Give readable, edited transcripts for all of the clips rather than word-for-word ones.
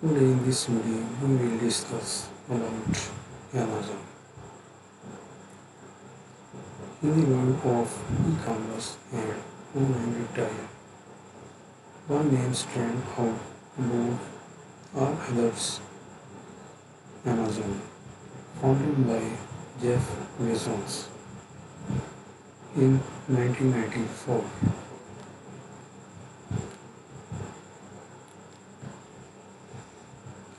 Today in this video we will discuss about Amazon. In the world of e-commerce and online retail, one name stands out above all others: Amazon. Founded by Jeff Bezos in 1994,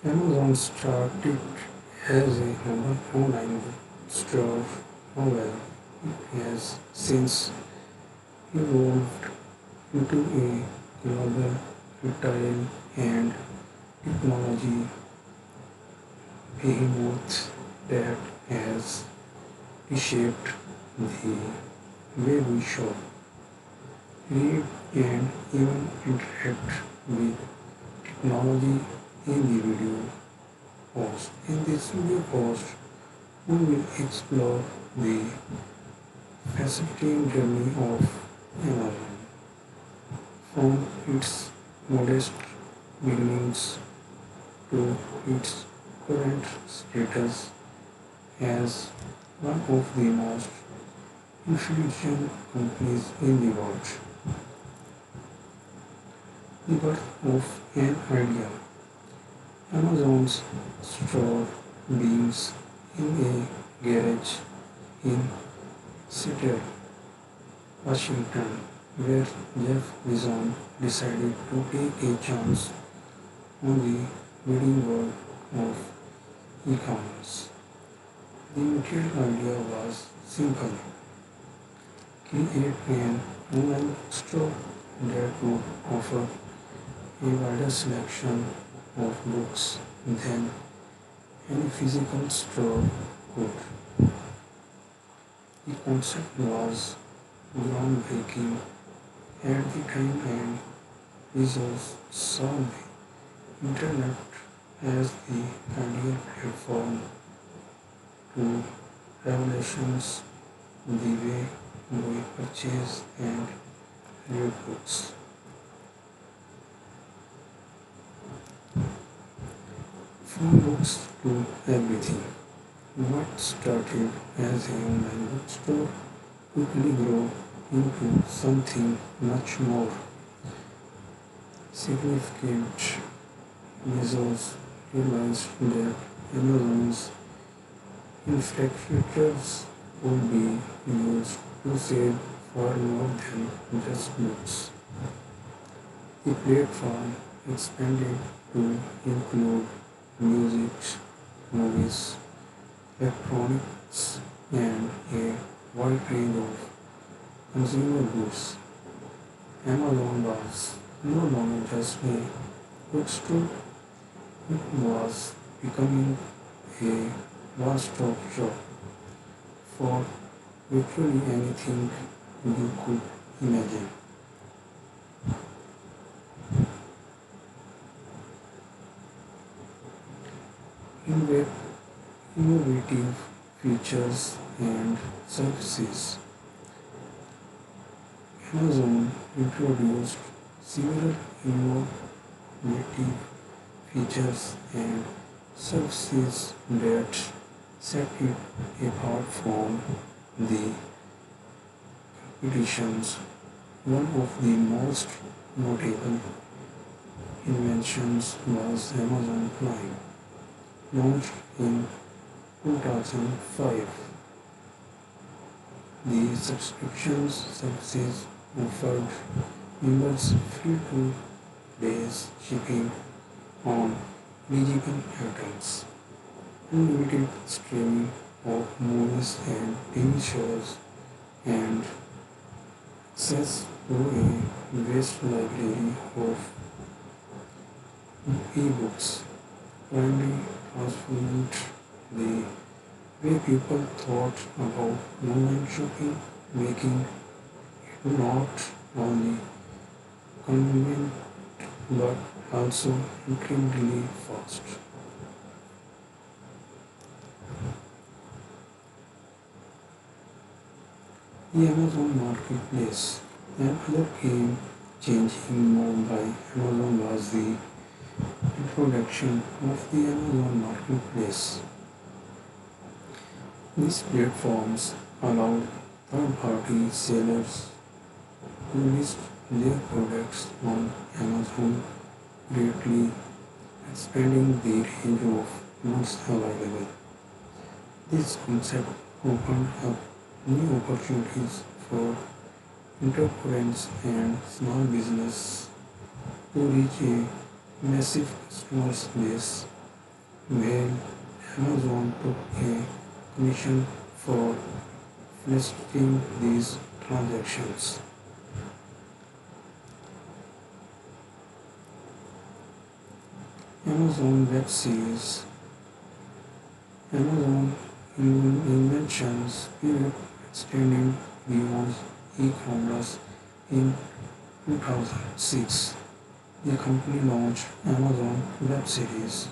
Amazon started as a humble online store. However, it has since evolved into a global retail and technology behemoth that has reshaped the way we shop, read, and even interact with technology. In the video post, in this video post, we will explore the fascinating journey of Amazon from its modest beginnings to its current status as one of the most influential companies in the world. The birth of an idea. Amazon's store begins in a garage in Seattle, Washington, where Jeff Bezos decided to take a chance on the budding world of e-commerce. The initial idea was simple: create an online store that would offer a wider selection of books than any physical store could. The concept was groundbreaking at the time, and Bezos saw the internet as the ideal platform to revolutions the way we purchase and read books. From books to everything. What started as an online bookstore quickly grew into something much more significant. Bezos realized that Amazon's infrastructures would be used to sell far more than just books. The platform expanded to include music, movies, electronics, and a wide range of consumer goods. Amazon was no longer just a bookstore, it was becoming a one-stop shop for virtually anything you could imagine. Inve- Innovative features and services. Amazon introduced several innovative features and services that set it apart from the competitions. One of the most notable inventions was Amazon Prime, launched in 2005. The subscription services offered members free 2 days shipping on eligible items, unlimited streaming of movies and TV shows, and access to a vast library of e-books. Primarily transformed the way people thought about online shopping, making it not only convenient but also incredibly fast. The Amazon Marketplace. Another game changing mode by Amazon was the introduction of the Amazon Marketplace. These platforms allow third-party sellers to list their products on Amazon, greatly expanding the range of goods available. This concept opened up new opportunities for entrepreneurs and small business to reach a massive customer base, while Amazon took a commission for facilitating these transactions. Amazon Web Series. Amazon inventions period extending beyond e-commerce in 2006. The company launched Amazon Web Series,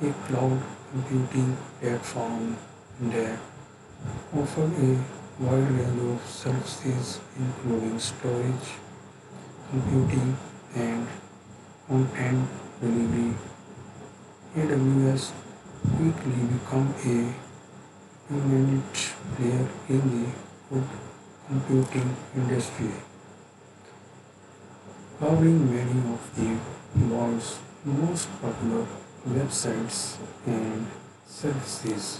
a cloud computing platform that offered a wide range of services including storage, computing, and content delivery. AWS quickly became a dominant player in the cloud computing industry, powering many of the world's most popular websites and services.